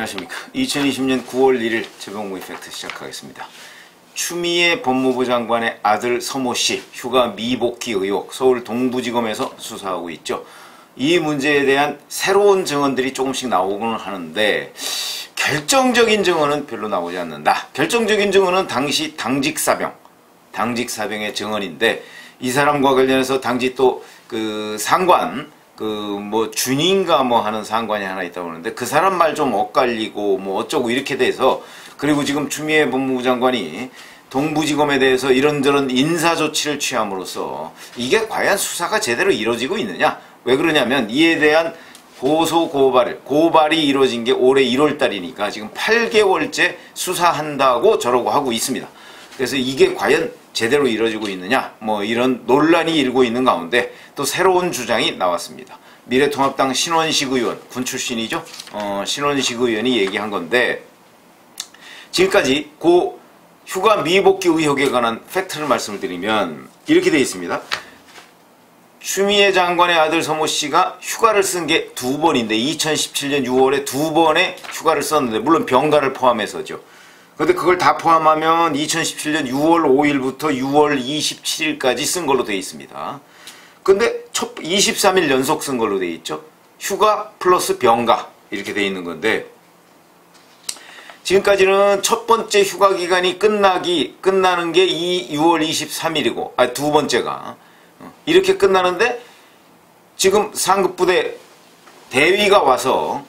안녕하십니까. 2020년 9월 1일 재봉무이 팩트 시작하겠습니다. 추미애 법무부 장관의 아들 서모씨 휴가 미복귀 의혹 서울 동부지검에서 수사하고 있죠. 이 문제에 대한 새로운 증언들이 조금씩 나오고는 하는데 결정적인 증언은 별로 나오지 않는다. 결정적인 증언은 당시 당직사병의 증언인데 이 사람과 관련해서 당시 또 그 상관 준인가 하는 상관이 하나 있다고 하는데 그 사람 말 좀 엇갈리고 어쩌고 이렇게 돼서, 그리고 지금 추미애 법무부 장관이 동부지검에 대해서 이런저런 인사조치를 취함으로써 이게 과연 수사가 제대로 이루어지고 있느냐? 왜 그러냐면 이에 대한 고발이 이루어진 게 올해 1월달이니까 지금 8개월째 수사한다고 저러고 하고 있습니다. 그래서 이게 과연 제대로 이루어지고 있느냐? 이런 논란이 일고 있는 가운데 또 새로운 주장이 나왔습니다. 미래통합당 신원식 의원, 군 출신이죠? 신원식 의원이 얘기한 건데, 지금까지 고 휴가 미복귀 의혹에 관한 팩트를 말씀을 드리면 이렇게 되어 있습니다. 추미애 장관의 아들 서모 씨가 휴가를 쓴 게 2번인데 2017년 6월에 2번의 휴가를 썼는데, 물론 병가를 포함해서죠. 근데 그걸 다 포함하면 2017년 6월 5일부터 6월 27일까지 쓴 걸로 되어 있습니다. 근데 23일 연속 쓴 걸로 되어 있죠. 휴가 플러스 병가 이렇게 되어 있는 건데, 지금까지는 첫 번째 휴가 기간이 끝나는 게 6월 23일이고, 두 번째가 이렇게 끝나는데, 지금 상급부대 대위가 와서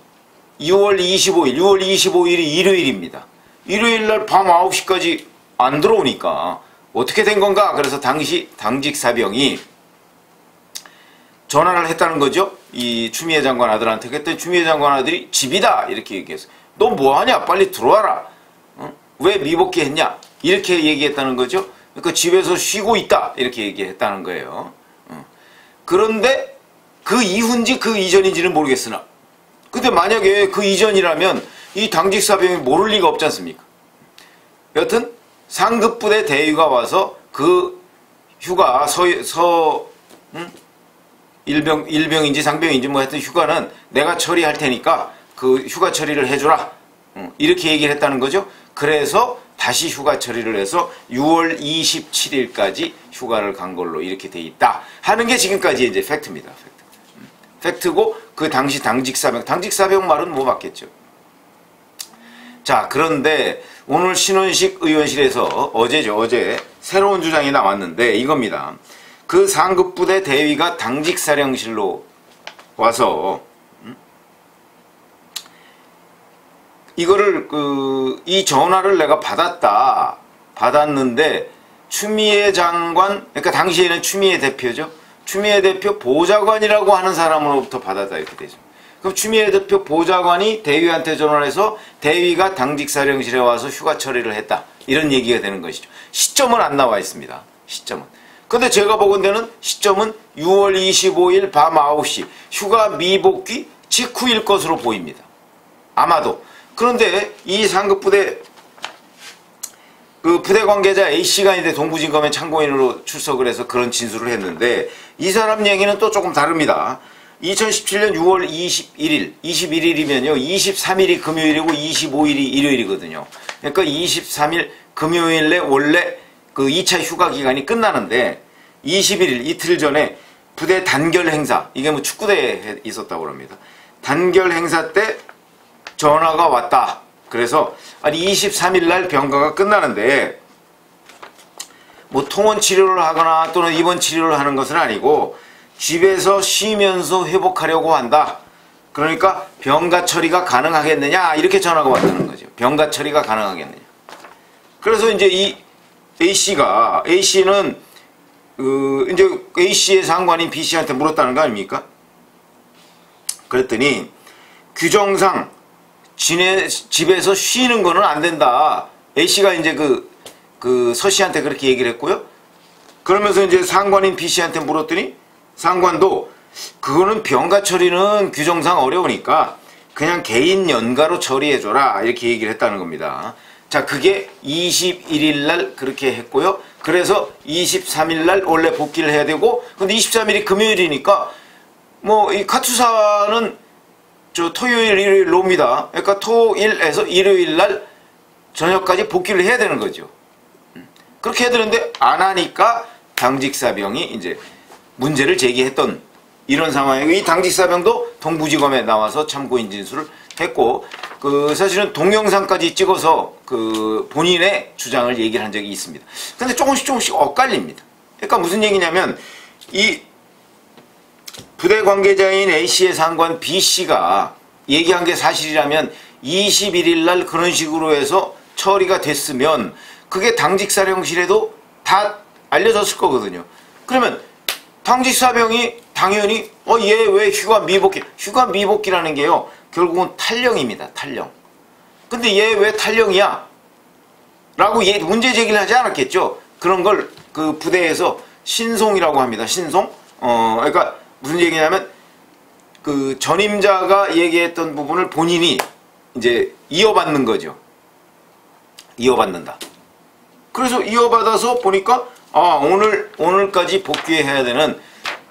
6월 25일이 일요일입니다. 일요일날 밤 9시까지 안 들어오니까 어떻게 된 건가? 그래서 당시 당직사병이 전화를 했다는 거죠. 이 추미애 장관 아들한테. 그때 추미애 장관 아들이 집이다 이렇게 얘기했어. 너 뭐하냐? 빨리 들어와라. 왜 미복귀 했냐? 이렇게 얘기했다는 거죠. 그러니까 집에서 쉬고 있다 이렇게 얘기했다는 거예요. 그런데 그 이후인지 그 이전인지는 모르겠으나, 근데 만약에 그 이전이라면 이 당직사병이 모를 리가 없지 않습니까? 여튼 상급부대 대위가 와서 그 휴가 일병인지 상병인지 하여튼 휴가는 내가 처리할 테니까 그 휴가 처리를 해주라 이렇게 얘기를 했다는 거죠. 그래서 다시 휴가 처리를 해서 6월 27일까지 휴가를 간 걸로 이렇게 돼 있다 하는 게 지금까지 이제 팩트입니다. 팩트고, 그 당시 당직사병 말은 맞겠죠. 자, 그런데 오늘 신원식 의원실에서 어제 새로운 주장이 나왔는데 이겁니다. 그 상급부대 대위가 당직사령실로 와서 이거를 이 전화를 내가 받았는데 추미애 장관, 그러니까 당시에는 추미애 대표죠. 추미애 대표 보좌관이라고 하는 사람으로부터 받았다 이렇게 되죠. 그럼 추미애 대표 보좌관이 대위한테 전화를 해서 대위가 당직사령실에 와서 휴가 처리를 했다 이런 얘기가 되는 것이죠. 시점은 안 나와 있습니다. 시점은. 근데 제가 보건대는 시점은 6월 25일 밤 9시 휴가 미복귀 직후일 것으로 보입니다. 아마도. 그런데 이 상급부대 부대 관계자 A씨가 이제 동부지검에 참고인으로 출석을 해서 그런 진술을 했는데, 이 사람 얘기는 또 조금 다릅니다. 2017년 6월 21일이면요 23일이 금요일이고 25일이 일요일이거든요. 그러니까 23일 금요일에 원래 그 2차 휴가 기간이 끝나는데 21일 이틀 전에 부대 단결 행사, 이게 축구대에 있었다고 합니다. 단결 행사 때 전화가 왔다. 그래서 23일 날 병가가 끝나는데 통원 치료를 하거나 또는 입원 치료를 하는 것은 아니고 집에서 쉬면서 회복하려고 한다. 그러니까 병가 처리가 가능하겠느냐 이렇게 전화가 왔다는 거죠. 병가 처리가 가능하겠느냐. 그래서 이제 이 A씨는 이제 A씨의 상관인 B씨한테 물었다는 거 아닙니까? 그랬더니 규정상 집에서 쉬는 거는 안 된다. A씨가 이제 그 서씨한테 그렇게 얘기를 했고요. 그러면서 이제 상관인 B씨한테 물었더니 상관도 그거는 병가 처리는 규정상 어려우니까 그냥 개인 연가로 처리해줘라 이렇게 얘기를 했다는 겁니다. 자, 그게 21일 날 그렇게 했고요. 그래서 23일 날 원래 복귀를 해야 되고, 근데 23일이 금요일이니까 이 카투사는 토요일, 일요일 놉니다. 그러니까 토일에서 일요일 날 저녁까지 복귀를 해야 되는 거죠. 그렇게 해야 되는데 안 하니까 당직사병이 이제 문제를 제기했던 이런 상황이고, 이 당직사병도 동부지검에 나와서 참고인 진술을 했고, 사실은 동영상까지 찍어서 본인의 주장을 얘기를 한 적이 있습니다. 근데 조금씩 엇갈립니다. 그러니까 무슨 얘기냐면, 이 부대 관계자인 A씨의 상관 B씨가 얘기한 게 사실이라면 21일 날 그런 식으로 해서 처리가 됐으면 그게 당직사령실에도 다 알려졌을 거거든요. 그러면 당직사병이 당연히 얘 왜 휴가 미복귀, 휴가 미복귀라는 게요 결국은 탈령입니다. 탈령. 근데 얘 왜 탈령이야? 라고 문제 제기를 하지 않았겠죠. 그런 걸 그 부대에서 신송이라고 합니다. 신송. 그러니까 무슨 얘기냐면 그 전임자가 얘기했던 부분을 본인이 이제 이어받는 거죠. 이어받는다. 그래서 이어받아서 보니까 오늘까지 복귀해야 되는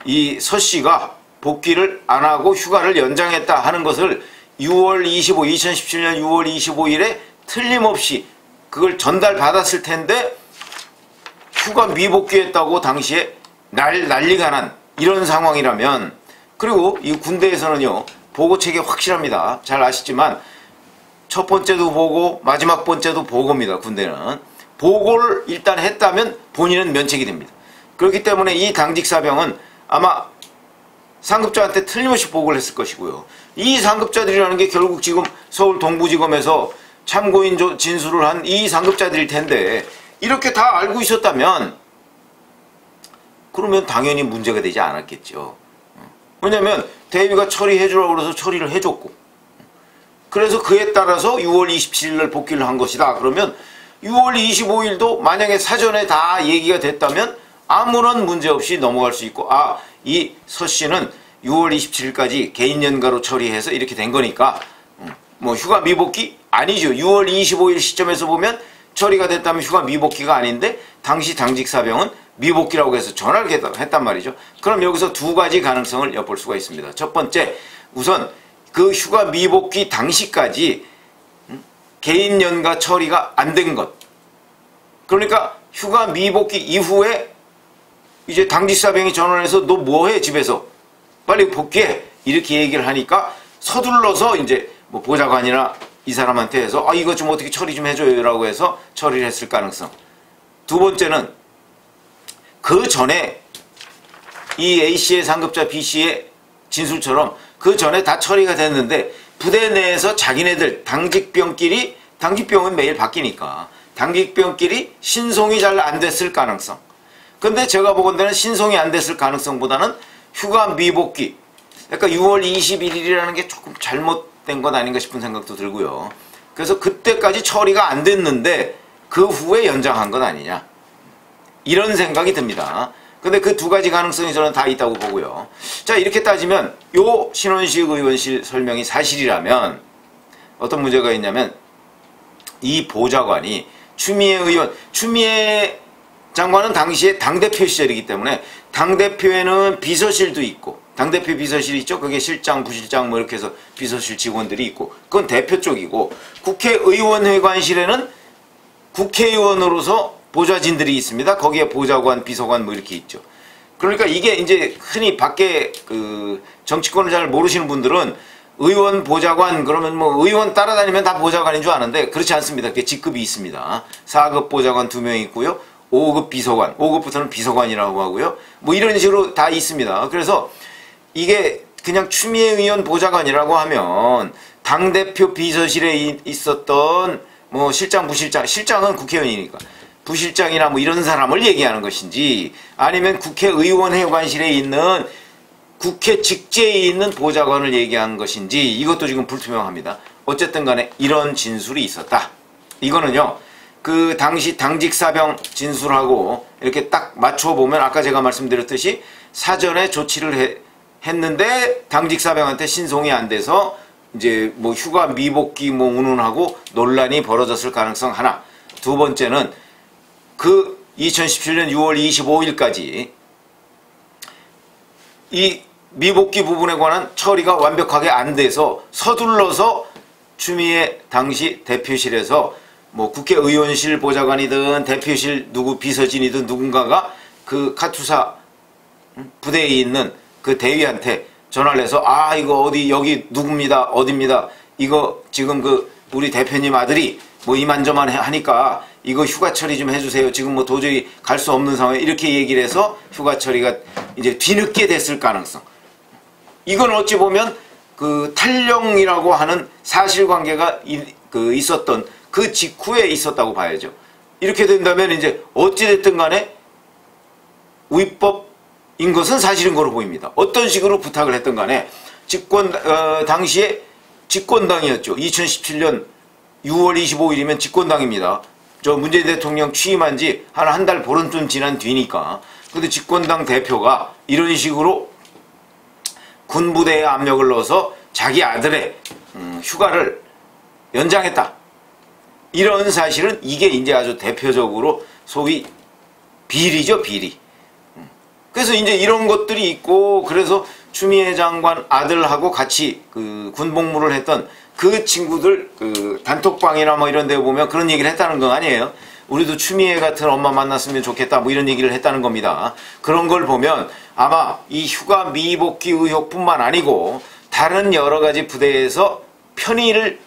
이 서씨가 복귀를 안 하고 휴가를 연장했다 하는 것을 2017년 6월 25일에 틀림없이 그걸 전달받았을 텐데 휴가 미복귀했다고 당시에 난리가 난 이런 상황이라면, 그리고 이 군대에서는요 보고책이 확실합니다. 잘 아시지만 첫 번째도 보고 마지막 번째도 보고입니다. 군대는 보고를 일단 했다면 본인은 면책이 됩니다. 그렇기 때문에 이 당직사병은 아마 상급자한테 틀림없이 보고를 했을 것이고요. 이 상급자들이라는 게 결국 지금 서울 동부지검에서 참고인 진술을 한 이 상급자들일 텐데, 이렇게 다 알고 있었다면 그러면 당연히 문제가 되지 않았겠죠. 왜냐면 대위가 처리해주라고 그래서 처리를 해줬고, 그래서 그에 따라서 6월 27일 날 복귀를 한 것이다. 그러면 6월 25일도 만약에 사전에 다 얘기가 됐다면 아무런 문제 없이 넘어갈 수 있고, 이 서씨는 6월 27일까지 개인 연가로 처리해서 이렇게 된 거니까 뭐 휴가 미복귀? 아니죠. 6월 25일 시점에서 보면 처리가 됐다면 휴가 미복귀가 아닌데 당시 당직사병은 미복귀라고 해서 전화를 했단 말이죠. 그럼 여기서 두 가지 가능성을 엿볼 수가 있습니다. 첫 번째, 우선 그 휴가 미복귀 당시까지 개인 연가 처리가 안 된 것. 그러니까 휴가 미복귀 이후에 이제 당직사병이 전화를 해서 너 뭐해 집에서 빨리 복귀해 이렇게 얘기를 하니까 서둘러서 이제 뭐 보좌관이나 이 사람한테 해서 이거 좀 어떻게 처리 좀 해줘요 라고 해서 처리를 했을 가능성. 두 번째는 그 전에 이 A씨의 상급자 B씨의 진술처럼 그 전에 다 처리가 됐는데 부대 내에서 자기네들 당직병끼리, 당직병은 매일 바뀌니까 당직병끼리 신송이 잘 안 됐을 가능성. 근데 제가 보건대는 신송이 안 됐을 가능성보다는 휴가 미복귀, 그러니까 6월 21일이라는 게 조금 잘못된 것 아닌가 싶은 생각도 들고요. 그래서 그때까지 처리가 안 됐는데 그 후에 연장한 것 아니냐, 이런 생각이 듭니다. 근데 그 두 가지 가능성이 저는 다 있다고 보고요. 자, 이렇게 따지면 요 신원식 의원실 설명이 사실이라면 어떤 문제가 있냐면, 이 보좌관이 추미애 장관은 당시에 당대표 시절이기 때문에 당대표에는 비서실도 있고, 당대표 비서실이 있죠. 그게 실장, 부실장 뭐 이렇게 해서 비서실 직원들이 있고, 그건 대표 쪽이고, 국회의원회관실에는 국회의원으로서 보좌진들이 있습니다. 거기에 보좌관, 비서관 뭐 이렇게 있죠. 그러니까 이게 이제 흔히 밖에 정치권을 잘 모르시는 분들은 의원 보좌관 그러면 뭐 의원 따라다니면 다 보좌관인 줄 아는데 그렇지 않습니다. 그게 직급이 있습니다. 4급 보좌관 2명 있고요. 5급 비서관, 5급부터는 비서관이라고 하고요. 뭐 이런 식으로 다 있습니다. 그래서 이게 그냥 추미애 의원 보좌관이라고 하면 당대표 비서실에 있었던 뭐 실장, 부실장, 실장은 국회의원이니까 부실장이나 뭐 이런 사람을 얘기하는 것인지, 아니면 국회의원회관실에 있는 국회 직제에 있는 보좌관을 얘기한 것인지, 이것도 지금 불투명합니다. 어쨌든 간에 이런 진술이 있었다. 이거는요, 그 당시 당직사병 진술하고 이렇게 딱 맞춰보면 아까 제가 말씀드렸듯이 사전에 조치를 했는데 당직사병한테 신송이 안 돼서 이제 뭐 휴가 미복귀 뭐 운운하고 논란이 벌어졌을 가능성 하나. 두 번째는 그 2017년 6월 25일까지 이 미복귀 부분에 관한 처리가 완벽하게 안 돼서 서둘러서 추미애 당시 대표실에서 뭐 국회의원실 보좌관이든 대표실 누구 비서진이든 누군가가 그 카투사 부대에 있는 그 대위한테 전화를 해서 아 이거 어디 여기 누굽니다 어딥니다 이거 지금 그 우리 대표님 아들이 뭐 이만저만 하니까 이거 휴가 처리 좀 해주세요. 지금 뭐 도저히 갈 수 없는 상황에 이렇게 얘기를 해서 휴가 처리가 이제 뒤늦게 됐을 가능성. 이건 어찌 보면 그 탈령이라고 하는 사실관계가 있었던 그 직후에 있었다고 봐야죠. 이렇게 된다면 이제 어찌됐든 간에 위법인 것은 사실인 거로 보입니다. 어떤 식으로 부탁을 했든 간에 당시에 집권당이었죠. 2017년 6월 25일이면 집권당입니다. 저 문재인 대통령 취임한 지 한 달 보름쯤 지난 뒤니까. 근데 집권당 대표가 이런 식으로 군부대에 압력을 넣어서 자기 아들의 휴가를 연장했다. 이런 사실은 이게 이제 아주 대표적으로 소위 비리죠, 비리. 그래서 이제 이런 것들이 있고 그래서 추미애 장관 아들하고 같이 그 군복무를 했던 그 친구들 그 단톡방이나 뭐 이런 데 보면 그런 얘기를 했다는 거 아니에요. 우리도 추미애 같은 엄마 만났으면 좋겠다 뭐 이런 얘기를 했다는 겁니다. 그런 걸 보면 아마 이 휴가 미복귀 의혹뿐만 아니고 다른 여러 가지 부대에서 편의를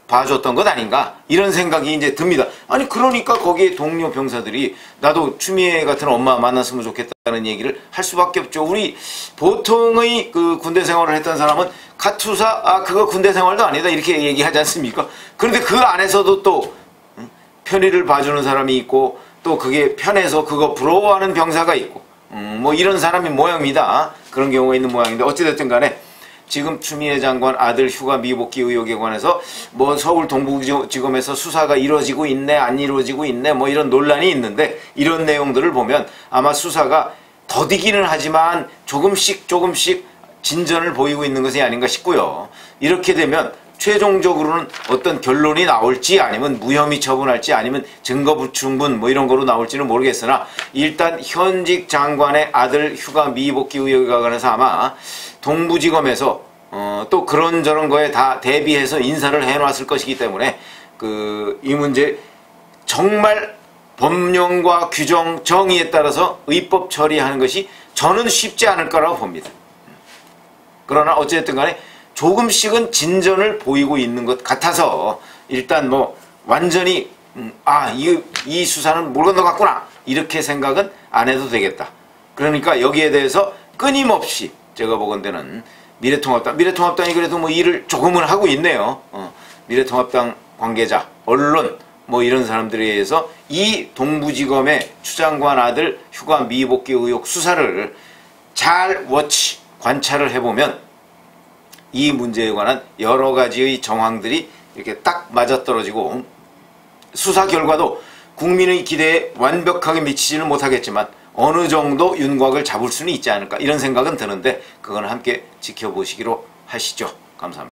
봐줬던 것 아닌가 이런 생각이 이제 듭니다. 아니 그러니까 거기에 동료 병사들이 나도 추미애 같은 엄마 만났으면 좋겠다는 얘기를 할 수밖에 없죠. 우리 보통의 그 군대 생활을 했던 사람은 카투사 아 그거 군대 생활도 아니다 이렇게 얘기하지 않습니까? 그런데 그 안에서도 또 편의를 봐주는 사람이 있고 또 그게 편해서 그거 부러워하는 병사가 있고 뭐 이런 사람이 모양입니다. 그런 경우가 있는 모양인데 어찌됐든 간에 지금 추미애 장관 아들 휴가 미복귀 의혹에 관해서 뭐 서울 동부지검에서 수사가 이루어지고 있네 안 이루어지고 있네 뭐 이런 논란이 있는데 이런 내용들을 보면 아마 수사가 더디기는 하지만 조금씩 진전을 보이고 있는 것이 아닌가 싶고요. 이렇게 되면 최종적으로는 어떤 결론이 나올지 아니면 무혐의 처분할지 아니면 증거 불충분 뭐 이런 거로 나올지는 모르겠으나 일단 현직 장관의 아들 휴가 미복귀 의혹에 관해서 아마 동부지검에서 또 그런저런 거에 다 대비해서 인사를 해놨을 것이기 때문에 이 문제 정말 법령과 규정, 정의에 따라서 의법 처리하는 것이 저는 쉽지 않을 거라고 봅니다. 그러나 어쨌든 간에 조금씩은 진전을 보이고 있는 것 같아서 일단 뭐 완전히 이 수사는 물 건너갔구나 이렇게 생각은 안 해도 되겠다. 그러니까 여기에 대해서 끊임없이 제가 보건대는 미래통합당이 그래도 뭐 일을 조금은 하고 있네요. 미래통합당 관계자, 언론 뭐 이런 사람들에 의해서 이 동부지검의 추장관 아들 휴가 미복귀 의혹 수사를 잘 관찰을 해보면 이 문제에 관한 여러 가지의 정황들이 이렇게 딱 맞아떨어지고 수사 결과도 국민의 기대에 완벽하게 미치지는 못하겠지만 어느 정도 윤곽을 잡을 수는 있지 않을까 이런 생각은 드는데 그건 함께 지켜보시기로 하시죠. 감사합니다.